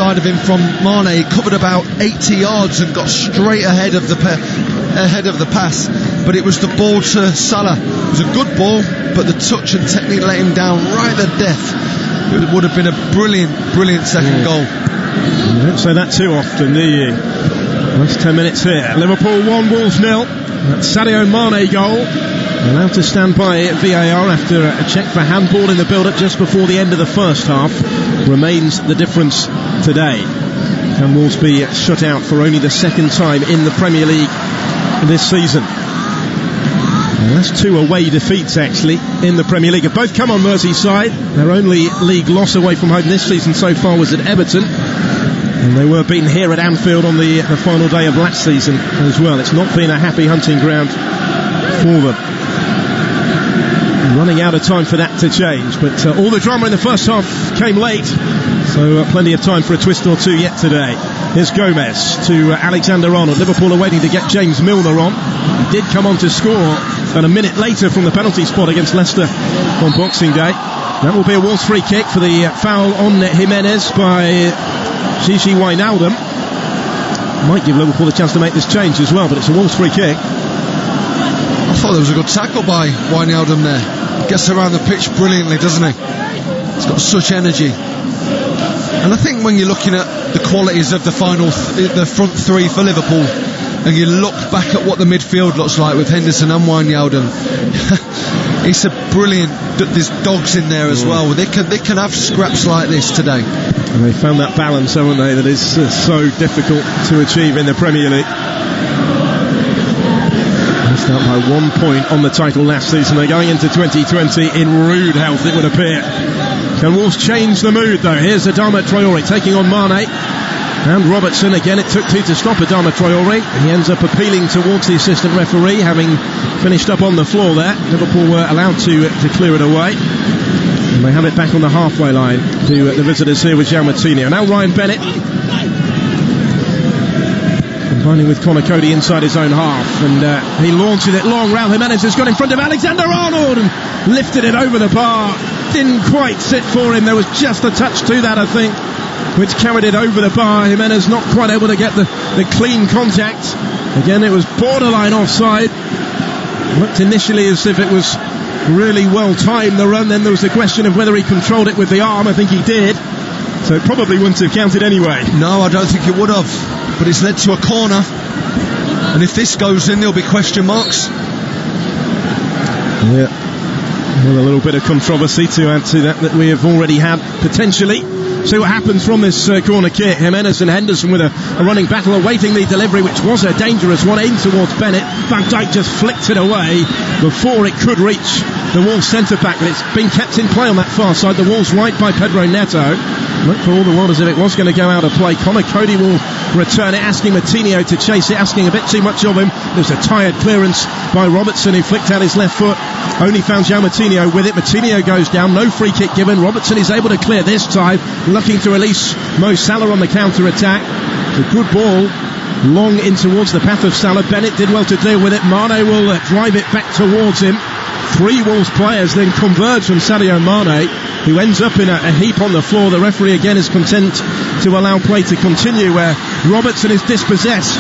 side of him from Mane. He covered about 80 yards and got straight ahead of the pass, but it was the ball to Salah. It was a good ball, but the touch and technique let him down right to death. It would have been a brilliant second goal. You don't say that too often, do you? Last 10 minutes here. Liverpool 1, Wolves 0. That Sadio Mane goal, allowed to stand by VAR after a check for handball in the build-up just before the end of the first half, remains the difference today. Can Wolves be shut out for only the second time in the Premier League this season? And that's 2 away defeats actually in the Premier League. Have both come on Merseyside. Their only league loss away from home this season so far was at Everton, and they were beaten here at Anfield on the final day of last season as well. It's not been a happy hunting ground for them. Running out of time for that to change, but all the drama in the first half came late, so plenty of time for a twist or two yet today. Here's Gomez to Alexander-Arnold. Liverpool are waiting to get James Milner on. He did come on to score and a minute later from the penalty spot against Leicester on Boxing Day. That will be a Wolves free kick for the foul on Jimenez by Gigi Wijnaldum. Might give Liverpool a chance to make this change as well, but it's a Wolves free kick. I thought there was a good tackle by Wijnaldum there. Gets around the pitch brilliantly, doesn't he? He's got such energy. And I think when you're looking at the qualities of the front three for Liverpool, and you look back at what the midfield looks like with Henderson and Wijnaldum, it's a brilliant. There's dogs in there as well. They can have scraps like this today. And they found that balance, haven't they? That is so difficult to achieve in the Premier League. Missed out by 1 point on the title last season. They're going into 2020 in rude health, it would appear. Can Wolves change the mood though? Here's Adama Traore taking on Mane and Robertson. Again, it took 2 to stop Adama Traore. He ends up appealing towards the assistant referee, having finished up on the floor there. Liverpool were allowed to clear it away, and they have it back on the halfway line to the visitors here with João Moutinho. Now Ryan Bennett combining with Conor Coady inside his own half, and he launches it long. Raul Jimenez has got in front of Alexander-Arnold and lifted it over the bar. Didn't quite sit for him. There was just a touch to that, I think, which carried it over the bar. Jimenez not quite able to get the clean contact. Again, it was borderline offside. Looked initially as if it was really well timed, the run. Then there was the question of whether he controlled it with the arm. I think he did, so it probably wouldn't have counted anyway. No, I don't think it would have, but it's led to a corner, and if this goes in, there'll be question marks. Yeah, well, a little bit of controversy to add to that we have already had potentially. See what happens from this corner kick. Jimenez and Henderson with a running battle awaiting the delivery, which was a dangerous one aimed towards Bennett. Van Dijk just flicked it away before it could reach the Wolves centre-back, but it's been kept in play on that far side. The Wolves right by Pedro Neto. Looked for all the world as if it was going to go out of play. Conor Coady will return it, asking Moutinho to chase it, asking a bit too much of him. There's a tired clearance by Robertson, who flicked out his left foot. Only found João Moutinho with it. Moutinho goes down, no free kick given. Robertson is able to clear this time, looking to release Mo Salah on the counter-attack. It's a good ball, long in towards the path of Salah. Bennett did well to deal with it. Mane will drive it back towards him. 3 Wolves players then converge from Sadio Mane, who ends up in a heap on the floor. The referee again is content to allow play to continue, where Robertson is dispossessed,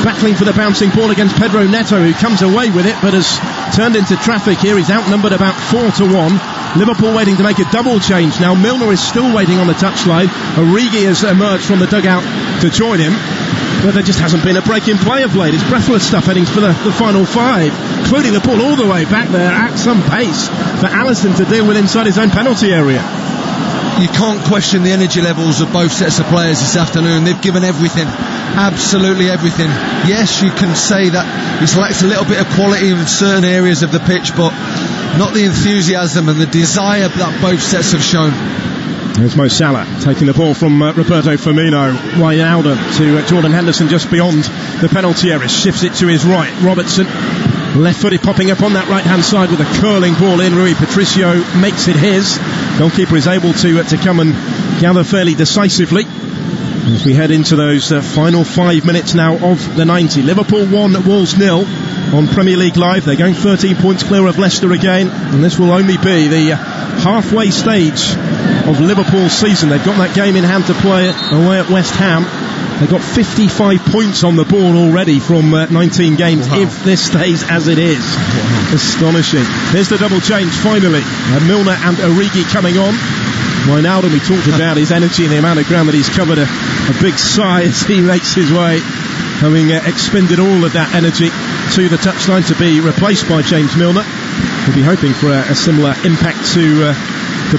battling for the bouncing ball against Pedro Neto, who comes away with it but has turned into traffic here. He's outnumbered about 4-1. Liverpool waiting to make a double change now. Milner is still waiting on the touchline. Origi has emerged from the dugout to join him, but there just hasn't been a break in play of late. It's breathless stuff heading for the final 5, including the ball all the way back there at some pace for Alisson to deal with inside his own penalty area. You can't question the energy levels of both sets of players this afternoon. They've given everything, absolutely everything. Yes, you can say that it's lacked a little bit of quality in certain areas of the pitch, but not the enthusiasm and the desire that both sets have shown. There's Mo Salah taking the ball from Roberto Firmino. Wijnaldum to Jordan Henderson just beyond the penalty area. Shifts it to his right. Robertson, left-footed, popping up on that right-hand side with a curling ball in. Rui Patricio makes it his. Goalkeeper is able to come and gather fairly decisively. As we head into those final 5 minutes now of the 90. Liverpool 1, Wolves 0 on Premier League Live. They're going 13 points clear of Leicester again, and this will only be the halfway stage of Liverpool's season. They've got that game in hand to play away at West Ham. They've got 55 points on the board already from 19 games. Wow. If this stays as it is. Wow. Astonishing. Here's the double change finally. Milner and Origi coming on. Wijnaldum, we talked about his energy and the amount of ground that he's covered, a big sigh as he makes his way, having expended all of that energy to the touchline to be replaced by James Milner. We'll be hoping for a similar impact to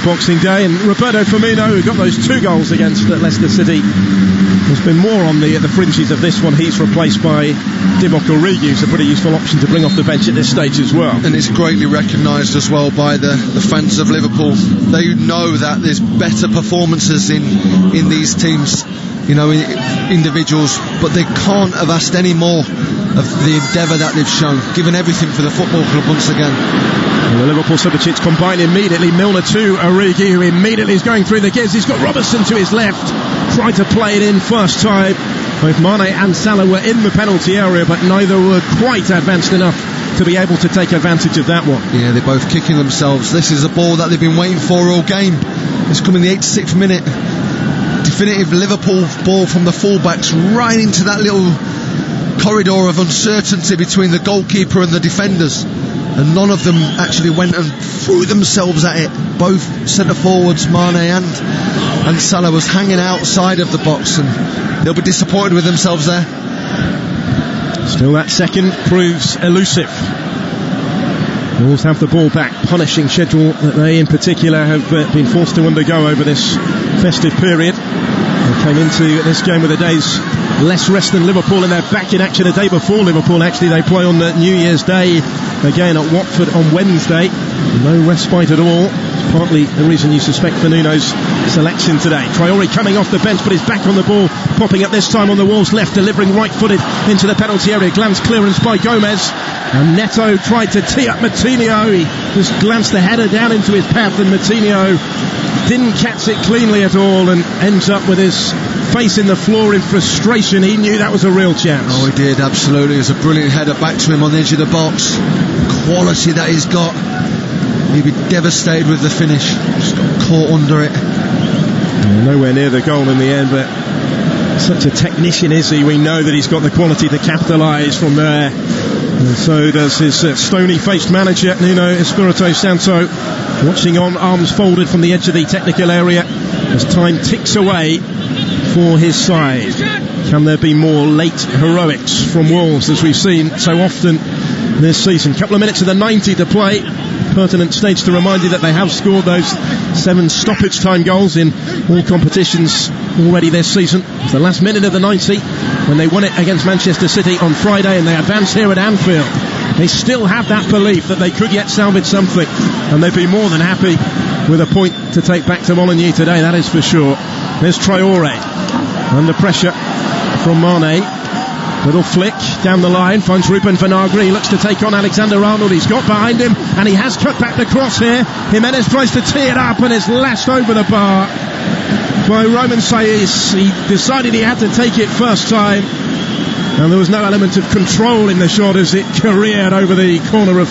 Boxing Day. And Roberto Firmino, who got those 2 goals against Leicester City, has been more on the fringes of this one. He's replaced by Divock Origi, who's a pretty useful option to bring off the bench at this stage as well. And it's greatly recognised as well by the fans of Liverpool. They know that there's better performances in these teams, individuals, but they can't have asked any more of the endeavour that they've shown, given everything for the football club once again. And the Liverpool substitutes combine immediately. Milner to Origi, who immediately is going through the gears. He's got Robertson to his left, tried to play it in first time. Both Mane and Salah were in the penalty area, but neither were quite advanced enough to be able to take advantage of that one. Yeah, they're both kicking themselves. This is a ball that they've been waiting for all game. It's coming the 86th minute. Definitive Liverpool ball from the fullbacks right into that little corridor of uncertainty between the goalkeeper and the defenders, and none of them actually went and threw themselves at it. Both centre forwards, Mane and Salah, was hanging outside of the box, and they'll be disappointed with themselves there. Still, that second proves elusive. Wolves have the ball back, punishing schedule that they in particular have been forced to undergo over this festive period. They came into this game with a day's less rest than Liverpool, and they're back in action a day before Liverpool. Actually, they play on New Year's Day again at Watford on Wednesday. No respite at all. It's partly the reason you suspect Firmino's selection today. Traore coming off the bench, but he's back on the ball, popping up this time on the Wolves left, delivering right-footed into the penalty area. Glance clearance by Gomez, and Neto tried to tee up Moutinho. He just glanced the header down into his path, and Moutinho didn't catch it cleanly at all, and ends up with his face in the floor in frustration. He knew that was a real chance. Oh, he did, absolutely. It was a brilliant header back to him on the edge of the box. Quality that he's got. He'd be devastated with the finish. Just got caught under it. Nowhere near the goal in the end, but such a technician is he. We know that he's got the quality to capitalise from there. And so does his stony-faced manager, Nuno Espirito Santo, watching on, arms folded from the edge of the technical area as time ticks away for his side. Can there be more late heroics from Wolves, as we've seen so often this season? Couple of minutes of the 90 to play. Pertinent stage to remind you that they have scored those 7 stoppage time goals in all competitions already this season. It's the last minute of the 90 when they won it against Manchester City on Friday, and they advance here at Anfield. They still have that belief that they could yet salvage something, and they'd be more than happy with a point to take back to Molineux today, that is for sure. There's Traore under pressure from Mane. Little flick down the line, finds Ruben Vinagre. He looks to take on Alexander-Arnold. He's got behind him, and he has cut back the cross here. Jimenez tries to tee it up, and it's lashed over the bar by Roman Saiz. He decided he had to take it first time, and there was no element of control in the shot as it careered over the corner of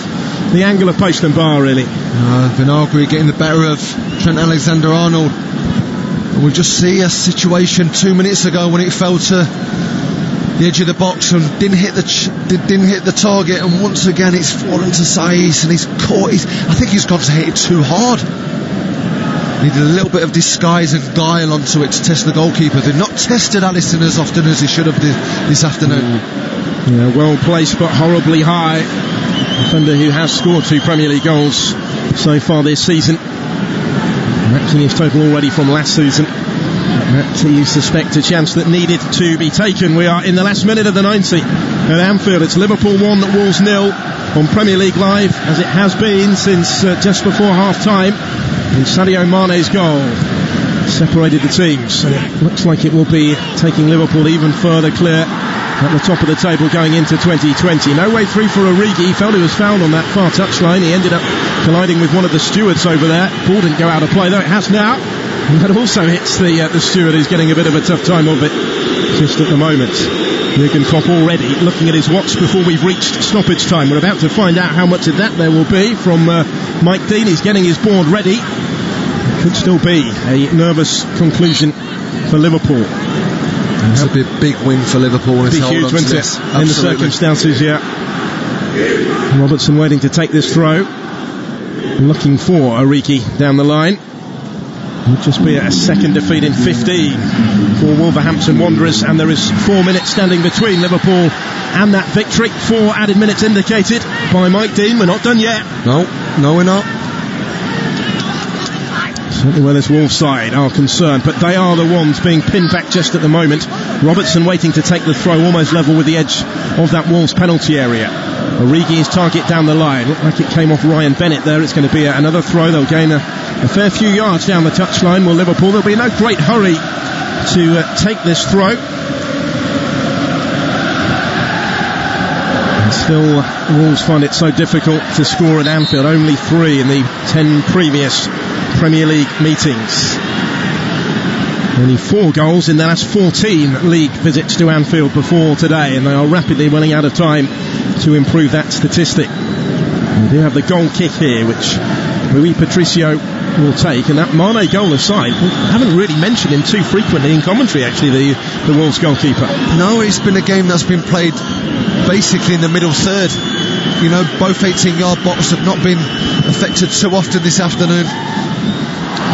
the angle of post and bar, really. Vinagre getting the better of Trent Alexander-Arnold. And we just see a situation 2 minutes ago when it fell to the edge of the box and didn't hit the target, and once again it's fallen to Saiz, and he's caught. I think he's gone to hit it too hard. Needed a little bit of disguise and guile onto it to test the goalkeeper. They've not tested Alisson as often as he should have this afternoon. Yeah, well placed but horribly high. Defender who has scored 2 Premier League goals so far this season, matching his total already from last season. That you suspect a chance that needed to be taken. We are in the last minute of the 90 at Anfield. It's Liverpool 1, Wolves 0 on Premier League Live, as it has been since just before half time. And Sadio Mane's goal separated the teams, and it looks like it will be taking Liverpool even further clear at the top of the table going into 2020. No way through for Origi. He felt he was fouled on that far touchline. He ended up colliding with one of the stewards over there. Ball didn't go out of play, though it has now. And that also hits the steward, who's getting a bit of a tough time of it just at the moment. Jurgen Klopp already looking at his watch before we've reached stoppage time. We're about to find out how much of that there will be from Mike Dean. He's getting his board ready. It could still be a nervous conclusion for Liverpool. It's a big win for Liverpool. It'd be huge, wouldn't it? In the circumstances, yeah. Robertson waiting to take this throw. Looking for Origi down the line. Would just be a second defeat in 15 for Wolverhampton Wanderers, and there is 4 minutes standing between Liverpool and that victory. 4 added minutes indicated by Mike Dean. We're not done yet. No, we're not. Certainly where this Wolves side are concerned, but they are the ones being pinned back just at the moment. Robertson waiting to take the throw, almost level with the edge of that Wolves penalty area. Origi's target down the line. Looked like it came off Ryan Bennett there. It's going to be another throw. They'll gain a fair few yards down the touchline. Will Liverpool? There'll be no great hurry to take this throw. And still, Wolves find it so difficult to score at Anfield. Only 3 in the 10 previous Premier League meetings. Only 4 goals in the last 14 league visits to Anfield before today, and they are rapidly running out of time to improve that statistic. We do have the goal kick here, which Rui Patricio will take, and that Mane goal aside, we haven't really mentioned him too frequently in commentary, actually, the Wolves goalkeeper. No, it's been a game that's been played basically in the middle third. You know, both 18-yard box have not been affected so often this afternoon.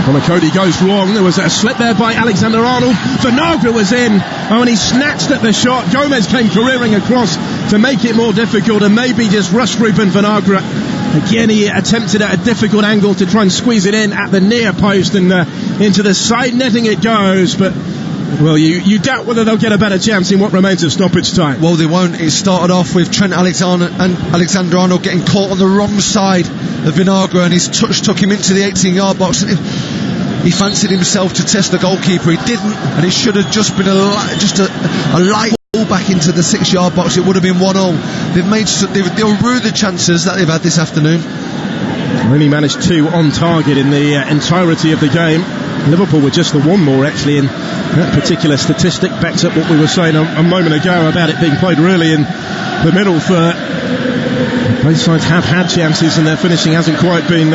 Connor Cody goes wrong. There was a slip there by Alexander-Arnold. Vinagre was in. Oh, and he snatched at the shot. Gomez came careering across to make it more difficult, and maybe just rushed Ruben Vinagre. Again, he attempted at a difficult angle to try and squeeze it in at the near post, and into the side netting it goes. But, well, you doubt whether they'll get a better chance in what remains of stoppage time. Well, they won't. It started off with Trent Alexander-Arnold getting caught on the wrong side of Vinagre, and his touch took him into the 18-yard box. He fancied himself to test the goalkeeper. He didn't, and it should have just been a light ball back into the 6-yard box. It would have been 1-0. They'll rue the chances that they've had this afternoon. Only managed 2 on target in the entirety of the game. Liverpool were just the 1 more, actually, and that particular statistic backs up what we were saying a moment ago about it being played really in the middle third. Both sides have had chances, and their finishing hasn't quite been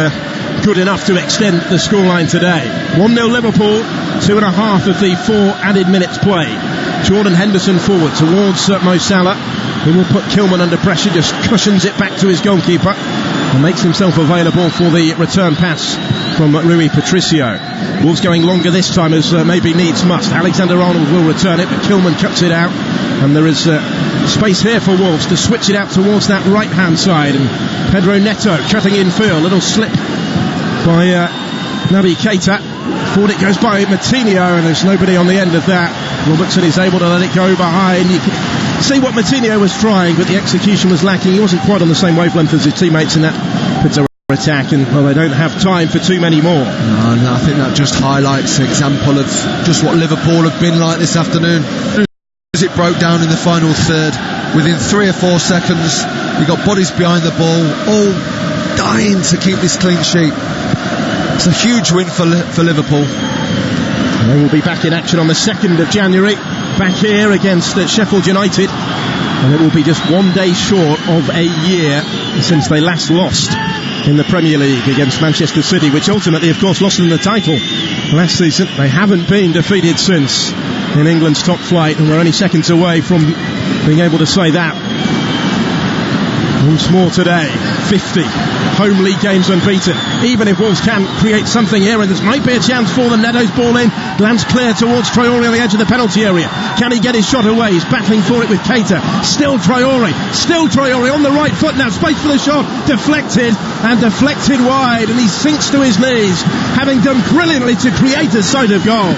good enough to extend the scoreline today. 1-0 Liverpool, 2.5 of the 4 added minutes played. Jordan Henderson forward towards Mo Salah, who will put Kilman under pressure, just cushions it back to his goalkeeper and makes himself available for the return pass from Rui Patricio. Wolves going longer this time, as maybe needs must. Alexander-Arnold will return it, but Kilman cuts it out, and there is space here for Wolves to switch it out towards that right hand side, and Pedro Neto cutting in field. Little slip by Naby Keita. Forward it goes by Matinho, and there's nobody on the end of that. Robertson is able to let it go behind. You can see what Matinho was trying, but the execution was lacking. He wasn't quite on the same wavelength as his teammates in that particular attack, and well, they don't have time for too many more. No, I think that just highlights an example of just what Liverpool have been like this afternoon. As it broke down in the final third, within 3 or 4 seconds, you got bodies behind the ball, all dying to keep this clean sheet. It's a huge win for Liverpool. They will be back in action on the 2nd of January, back here against Sheffield United, and it will be just 1 day short of a year since they last lost in the Premier League against Manchester City, which ultimately, of course, lost them the title last season. They haven't been defeated since in England's top flight, and we're only seconds away from being able to say that. Once more today, 50 home league games unbeaten. Even if Wolves can create something here, and this might be a chance for them. Neto's ball in, glance clear towards Traore on the edge of the penalty area. Can he get his shot away? He's battling for it with Keita. Still Traore on the right foot now. Space for the shot, deflected wide, and he sinks to his knees, having done brilliantly to create a sight of goal.